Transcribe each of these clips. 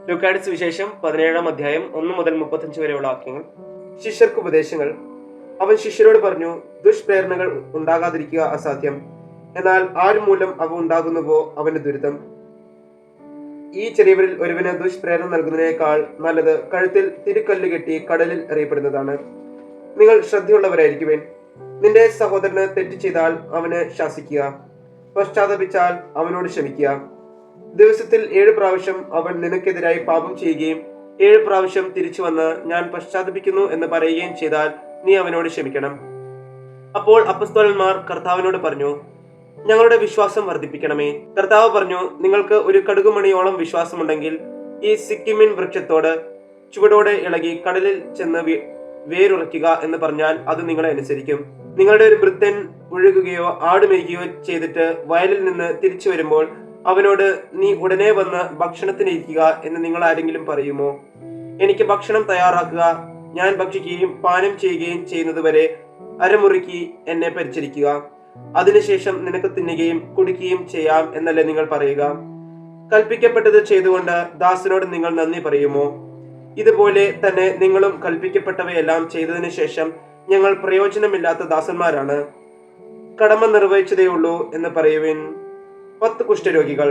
ലൂക്കായുടെ സുവിശേഷം 17-ാം അധ്യായം 1 മുതൽ 35 വരെയുള്ള വാക്യങ്ങൾ. ശിഷ്യർക്ക് ഉപദേശങ്ങൾ. അവൻ ശിഷ്യരോട് പറഞ്ഞു, ദുഷ്പ്രേരണകൾ ഉണ്ടാകാതിരിക്കുക അസാധ്യം, എന്നാൽ ആര് മൂലം അവ ഉണ്ടാകുന്നുവോ അവന് ദുരിതം. ഈ ചെറിയവരിൽ ഒരുവന് ദുഷ്പ്രേരണ നൽകുന്നതിനേക്കാൾ നല്ലത് കഴുത്തിൽ തിരുക്കല്ല് കെട്ടി കടലിൽ എറിയപ്പെടുന്നതാണ്. നിങ്ങൾ ശ്രദ്ധയുള്ളവരായിരിക്കുവേൻ. നിന്റെ സഹോദരന് തെറ്റ് ചെയ്താൽ അവന് ശാസിക്കുക, പശ്ചാത്തപിച്ചാൽ അവനോട് ക്ഷമിക്കുക. ദിവസത്തിൽ 7 പ്രാവശ്യം അവൻ നിനക്കെതിരായി പാപം ചെയ്യുകയും 7 പ്രാവശ്യം തിരിച്ചു വന്ന് ഞാൻ പശ്ചാത്തപിക്കുന്നു എന്ന് പറയുകയും ചെയ്താൽ നീ അവനോട് ക്ഷമിക്കണം. അപ്പോൾ അപ്പസ്തോലന്മാർ കർത്താവിനോട് പറഞ്ഞു, ഞങ്ങളുടെ വിശ്വാസം വർദ്ധിപ്പിക്കണമേ. കർത്താവ് പറഞ്ഞു, നിങ്ങൾക്ക് ഒരു കടുകുമണിയോളം വിശ്വാസമുണ്ടെങ്കിൽ ഈ സിക്കിമിൻ വൃക്ഷത്തോട് ചുവടോടെ ഇളകി കടലിൽ ചെന്ന് വേരുറയ്ക്കുക എന്ന് പറഞ്ഞാൽ അത് നിങ്ങളെ അനുസരിക്കും. നിങ്ങളുടെ ഒരു ഭൃത്യൻ ഒഴുകുകയോ ആടുമേയ്ക്കുകയോ ചെയ്തിട്ട് വയലിൽ നിന്ന് തിരിച്ചു വരുമ്പോൾ അവനോട് നീ ഉടനെ വന്ന് ഭക്ഷണത്തിനിരിക്കുക എന്ന് നിങ്ങൾ ആരെങ്കിലും പറയുമോ? എനിക്ക് ഭക്ഷണം തയ്യാറാക്കുക, ഞാൻ ഭക്ഷിക്കുകയും പാനം ചെയ്യുകയും ചെയ്യുന്നതുവരെ അരമുറുക്കി എന്നെ പരിചരിക്കുക, അതിനുശേഷം നിനക്ക് തിന്നുകയും കുടിക്കുകയും ചെയ്യാം എന്നല്ലേ നിങ്ങൾ പറയുക? കൽപ്പിക്കപ്പെട്ടത് ചെയ്തുകൊണ്ട് ദാസനോട് നിങ്ങൾ നന്ദി പറയുമോ? ഇതുപോലെ തന്നെ നിങ്ങളും കൽപ്പിക്കപ്പെട്ടവയെല്ലാം ചെയ്തതിനു ശേഷം ഞങ്ങൾ പ്രയോജനമില്ലാത്ത ദാസന്മാരാണ്, കടമ നിർവഹിച്ചതേയുള്ളൂ എന്ന് പറയുവിൻ. 10 കുഷ്ഠരോഗികൾ.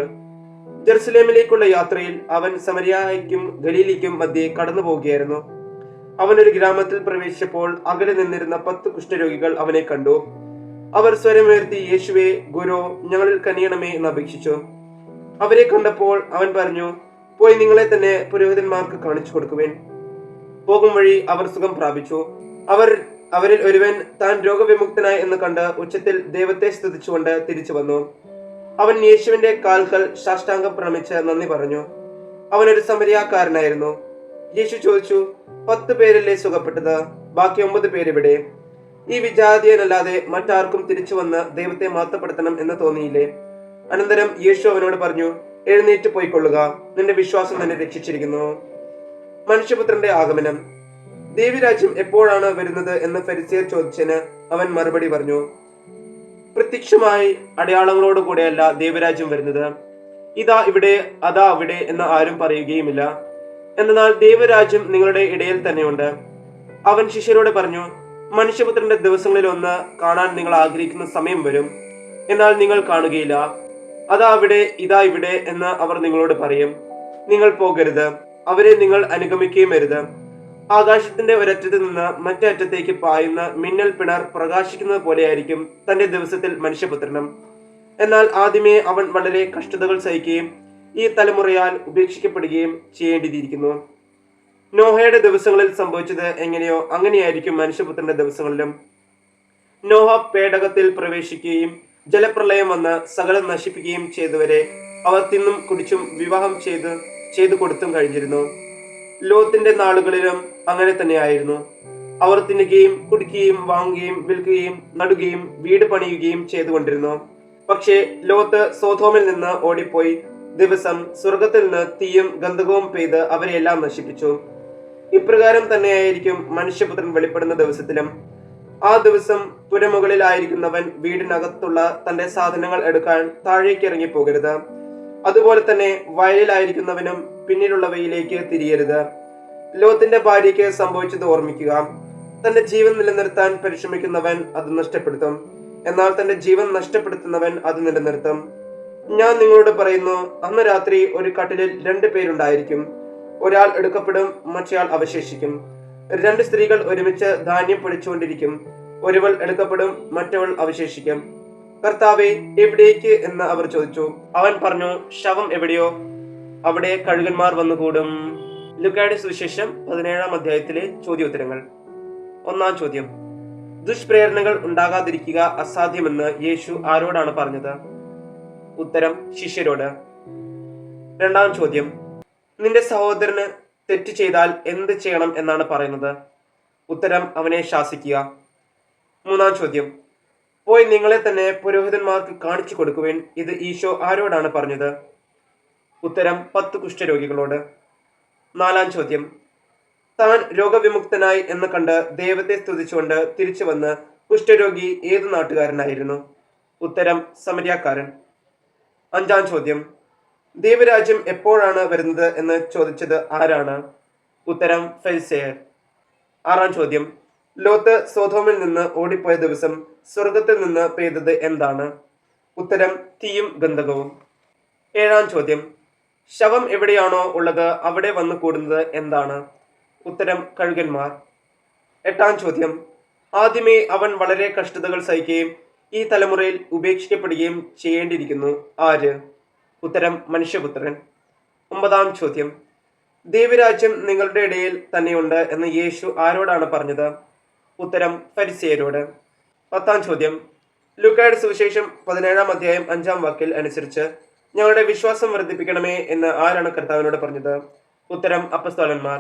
ജെറുസലേമിലേക്കുള്ള യാത്രയിൽ അവൻ സമരിയായ്ക്കും ഗലീലയ്ക്കും മധ്യേ കടന്നു പോവുകയായിരുന്നു. അവൻ ഒരു ഗ്രാമത്തിൽ പ്രവേശിച്ചപ്പോൾ അകലെ നിന്നിരുന്ന 10 കുഷ്ഠരോഗികൾ അവനെ കണ്ടു. അവർ സ്വരമുയർത്തി, യേശുവേ, ഗുരു, ഞങ്ങളിൽ കനിയണമേ എന്ന് അപേക്ഷിച്ചു. അവരെ കണ്ടപ്പോൾ അവൻ പറഞ്ഞു, പോയി നിങ്ങളെ തന്നെ പുരോഹിതന്മാർക്ക് കാണിച്ചു കൊടുക്കുവേൻ. പോകും വഴി അവർ സുഖം പ്രാപിച്ചു. അവരിൽ ഒരുവൻ താൻ രോഗവിമുക്തനായി എന്ന് കണ്ട് ഉച്ചത്തിൽ ദൈവത്തെ സ്തുതിച്ചുകൊണ്ട് തിരിച്ചു വന്നു. അവൻ യേശുവിന്റെ കാൽക്കൽ സാഷ്ടാംഗം പ്രണമിച്ച് നന്ദി പറഞ്ഞു. അവനൊരു സമരിയാക്കാരനായിരുന്നു. യേശു ചോദിച്ചു, 10 പേരല്ലേ സുഖപ്പെട്ടത്? ബാക്കി 9 പേരെവിടെ? ഈ വിജാതീയനല്ലാതെ മറ്റാർക്കും തിരിച്ചു വന്ന് ദൈവത്തെ മഹത്വപ്പെടുത്തണം എന്ന് തോന്നിയില്ലേ? അനന്തരം യേശു അവനോട് പറഞ്ഞു, എഴുന്നേറ്റ് പോയിക്കൊള്ളുക, നിന്റെ വിശ്വാസം തന്നെ രക്ഷിച്ചിരിക്കുന്നു. മനുഷ്യപുത്രന്റെ ആഗമനം. ദേവിരാജ്യം എപ്പോഴാണ് വരുന്നത് എന്ന് ഫരിസേയർ ചോദിച്ചതിന് അവൻ മറുപടി പറഞ്ഞു, പ്രത്യക്ഷമായി അടയാളങ്ങളോടുകൂടെയല്ല ദൈവരാജ്യം വരുന്നത്. ഇതാ ഇവിടെ, അതാ അവിടെ എന്ന് ആരും പറയുകയുമില്ല. എന്നാൽ ദൈവരാജ്യം നിങ്ങളുടെ ഇടയിൽ തന്നെയുണ്ട്. അവൻ ശിഷ്യരോട് പറഞ്ഞു, മനുഷ്യപുത്രന്റെ ദിവസങ്ങളിൽ ഒന്ന് കാണാൻ നിങ്ങൾ ആഗ്രഹിക്കുന്ന സമയം വരും, എന്നാൽ നിങ്ങൾ കാണുകയില്ല. അതാ അവിടെ, ഇതാ ഇവിടെ എന്ന് അവർ നിങ്ങളോട് പറയും. നിങ്ങൾ പോകരുത്, അവരെ നിങ്ങൾ അനുഗമിക്കുകയും അരുത്. ആകാശത്തിന്റെ ഒരറ്റത്ത് നിന്ന് മറ്റേ അറ്റത്തേക്ക് പായുന്ന മിന്നൽ പിണർ പ്രകാശിക്കുന്നത് പോലെയായിരിക്കും തന്റെ ദിവസത്തിൽ മനുഷ്യപുത്രനും. എന്നാൽ ആദ്യമേ അവൻ വളരെ കഷ്ടതകൾ സഹിക്കുകയും ഈ തലമുറയാൽ ഉപേക്ഷിക്കപ്പെടുകയും ചെയ്യേണ്ടിയിരിക്കുന്നു. നോഹയുടെ ദിവസങ്ങളിൽ സംഭവിച്ചത് എങ്ങനെയോ അങ്ങനെയായിരിക്കും മനുഷ്യപുത്രന്റെ ദിവസങ്ങളിലും. നോഹ പേടകത്തിൽ പ്രവേശിക്കുകയും ജലപ്രളയം വന്ന് സകലം നശിപ്പിക്കുകയും ചെയ്തവരെ അവർ തിന്നും കുടിച്ചും വിവാഹം ചെയ്തു കൊടുത്തും കഴിഞ്ഞിരുന്നു. ലോത്തിന്റെ നാളുകളിലും അങ്ങനെ തന്നെയായിരുന്നു. അവർ തിന്നുകയും കുടിക്കുകയും വാങ്ങുകയും വിൽക്കുകയും നടുകയും വീട് പണിയുകയും ചെയ്തുകൊണ്ടിരുന്നു. പക്ഷേ ലോത്ത് സോതോമിൽ നിന്ന് ഓടിപ്പോയി ദിവസം സ്വർഗത്തിൽ നിന്ന് തീയും ഗന്ധകവും പെയ്ത് അവരെയെല്ലാം നശിപ്പിച്ചു. ഇപ്രകാരം തന്നെയായിരിക്കും മനുഷ്യപുത്രൻ വെളിപ്പെടുന്ന ദിവസത്തിലും. ആ ദിവസം പുരമുകളിലായിരിക്കുന്നവൻ വീടിനകത്തുള്ള തന്റെ സാധനങ്ങൾ എടുക്കാൻ താഴേക്ക് ഇറങ്ങി പോകരുത്. അതുപോലെ തന്നെ വയലിലായിരിക്കുന്നവനും പിന്നിലുള്ളവയിലേക്ക് തിരിയരുത്. ലോത്തിന്റെ ഭാര്യയ്ക്ക് സംഭവിച്ചത് ഓർമ്മിക്കുക. തന്റെ ജീവൻ നിലനിർത്താൻ പരിശ്രമിക്കുന്നവൻ അത് നഷ്ടപ്പെടുത്തും, എന്നാൽ തന്റെ ജീവൻ നഷ്ടപ്പെടുത്തുന്നവൻ അത് നിലനിർത്തും. ഞാൻ നിങ്ങളോട് പറയുന്നു, അന്ന് രാത്രി ഒരു കട്ടിലിൽ 2 പേരുണ്ടായിരിക്കും. ഒരാൾ എടുക്കപ്പെടും, മറ്റേയാൾ അവശേഷിക്കും. 2 സ്ത്രീകൾ ഒരുമിച്ച് ധാന്യം പൊടിച്ചുകൊണ്ടിരിക്കും. ഒരുവൾ എടുക്കപ്പെടും, മറ്റവൾ അവശേഷിക്കും. കർത്താവേ, എവിടേക്ക് എന്ന് അവർ ചോദിച്ചു. അവൻ പറഞ്ഞു, ശവം എവിടെയോ അവിടെ കഴുകന്മാർ വന്നുകൂടും. ലൂക്കായുടെ സുവിശേഷം 17-ാം അധ്യായത്തിലെ ചോദ്യോത്തരങ്ങൾ. 1-ാം ചോദ്യം, ദുഷ്പ്രേരണകൾ ഉണ്ടാകാതിരിക്കുക അസാധ്യമെന്ന് യേശു ആരോടാണ് പറഞ്ഞത്? ഉത്തരം, ശിഷ്യരോട്. 2-ാം ചോദ്യം, നിന്റെ സഹോദരന് തെറ്റ് ചെയ്താൽ എന്ത് ചെയ്യണം എന്നാണ് പറയുന്നത്? ഉത്തരം, അവനെ ശാസിക്കുക. 3-ാം ചോദ്യം, പോയി നിങ്ങളെ തന്നെ പുരോഹിതന്മാർക്ക് കാണിച്ചു കൊടുക്കുവേൻ. ഇത് ഈശോ ആരോടാണ് പറഞ്ഞത്? ഉത്തരം, 10 കുഷ്ഠരോഗികളോട്. 4-ാം ചോദ്യം, താൻ രോഗവിമുക്തനായി എന്ന് കണ്ട് ദൈവത്തെ സ്തുതിച്ചുകൊണ്ട് തിരിച്ചു വന്ന് കുഷ്ഠരോഗി ഏതു നാട്ടുകാരനായിരുന്നു? ഉത്തരം, സമരിയാക്കാരൻ. 5-ാം ചോദ്യം, ദൈവരാജ്യം എപ്പോഴാണ് വരുന്നത് എന്ന് ചോദിച്ചത് ആരാണ്? ഉത്തരം ഫരിസേയർ. ആറാം ചോദ്യം, ലോത്ത് സോതോമിൽ നിന്ന് ഓടിപ്പോയ ദിവസം സ്വർഗത്തിൽ നിന്ന് പെയ്തത് എന്താണ്? ഉത്തരം തീയും ഗന്ധകവും. ഏഴാം ചോദ്യം, ശവം എവിടെയാണോ ഉള്ളത് അവിടെ വന്നു കൂടുന്നത് എന്താണ്? ഉത്തരം കഴുകന്മാർ. എട്ടാം ചോദ്യം, ആദ്യമേ അവൻ വളരെ കഷ്ടതകൾ സഹിക്കുകയും ഈ തലമുറയിൽ ഉപേക്ഷിക്കപ്പെടുകയും ചെയ്യേണ്ടിയിരിക്കുന്നു. ആര്? ഉത്തരം മനുഷ്യപുത്രൻ. ഒമ്പതാം ചോദ്യം, ദൈവരാജ്യം നിങ്ങളുടെ ഇടയിൽ തന്നെയുണ്ട് എന്ന് യേശു ആരോടാണ് പറഞ്ഞത്? ഉത്തരം ഫരിസേയരോട്. പത്താം ചോദ്യം, ലൂക്കായുടെ സുവിശേഷം 17-ാം അധ്യായം 5-ാം വാക്യം അനുസരിച്ച് ഞങ്ങളുടെ വിശ്വാസം വർദ്ധിപ്പിക്കണമേ എന്ന് ആരാണ് കർത്താവിനോട് പറഞ്ഞത്? ഉത്തരം അപ്പസ്തോലന്മാർ.